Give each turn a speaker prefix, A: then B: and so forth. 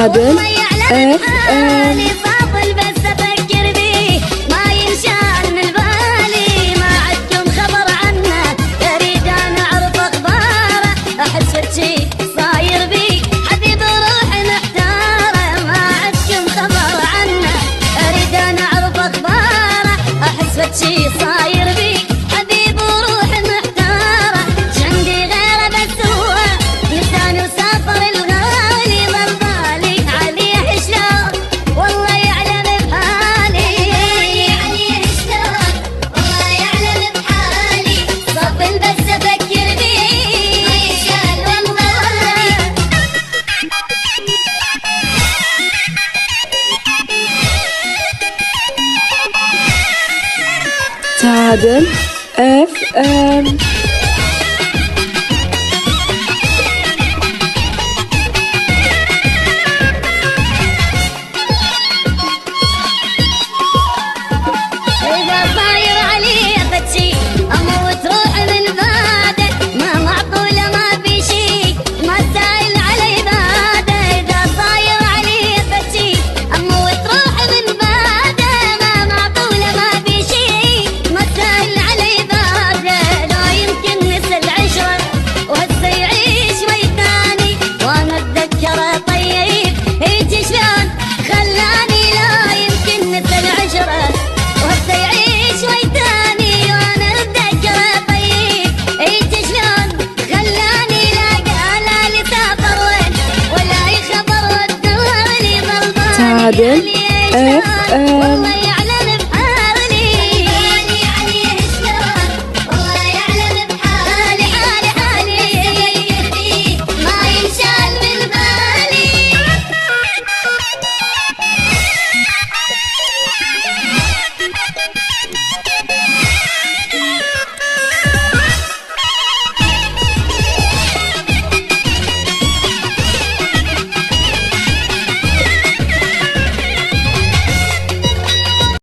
A: تعادل اف ام.
B: فاضل بس افكر بيه ما ينشال من بالي، ما عندكم خبر عنه اريد انا اعرف اخباره، احس فشي صاير بيه حبيب روحي محتاره، ما عندكم خبر عنه اريد انا اعرف اخباره، احس فشي صاير بيه حبيب روحي محتاره، عندي غيره بس هو نساني وسافر الغالي، من بالي عليه شلون والله يعلم بحالي، عليه شلون والله يعلم بحالي، صافن بس افكر بيه ما يشال من بالي.
A: تعادل اف ام.
B: إذا صاير عليه فتشي أموت روحي من بعده، ما معقولة ما في شي ما سايل على عباده، إذا صاير عليه فتشي أموت روحي من بعده، ما معقولة ما في شي ما سايل على عباده، لا يمكن نسى العشرة وهسه يعيش وي ثاني، وأنا أتذكره طيب هيك شلون خلاني، لا يمكن نسى العشرة وهسه يعيش وي ثاني، وانا اتذكره طيب هيك شلون خلاني، لا قال لي سافر وين ولا يخبر ودوني ضل بالي
A: تعادل
B: عليه
A: اف
B: شلون
A: ام.
B: والله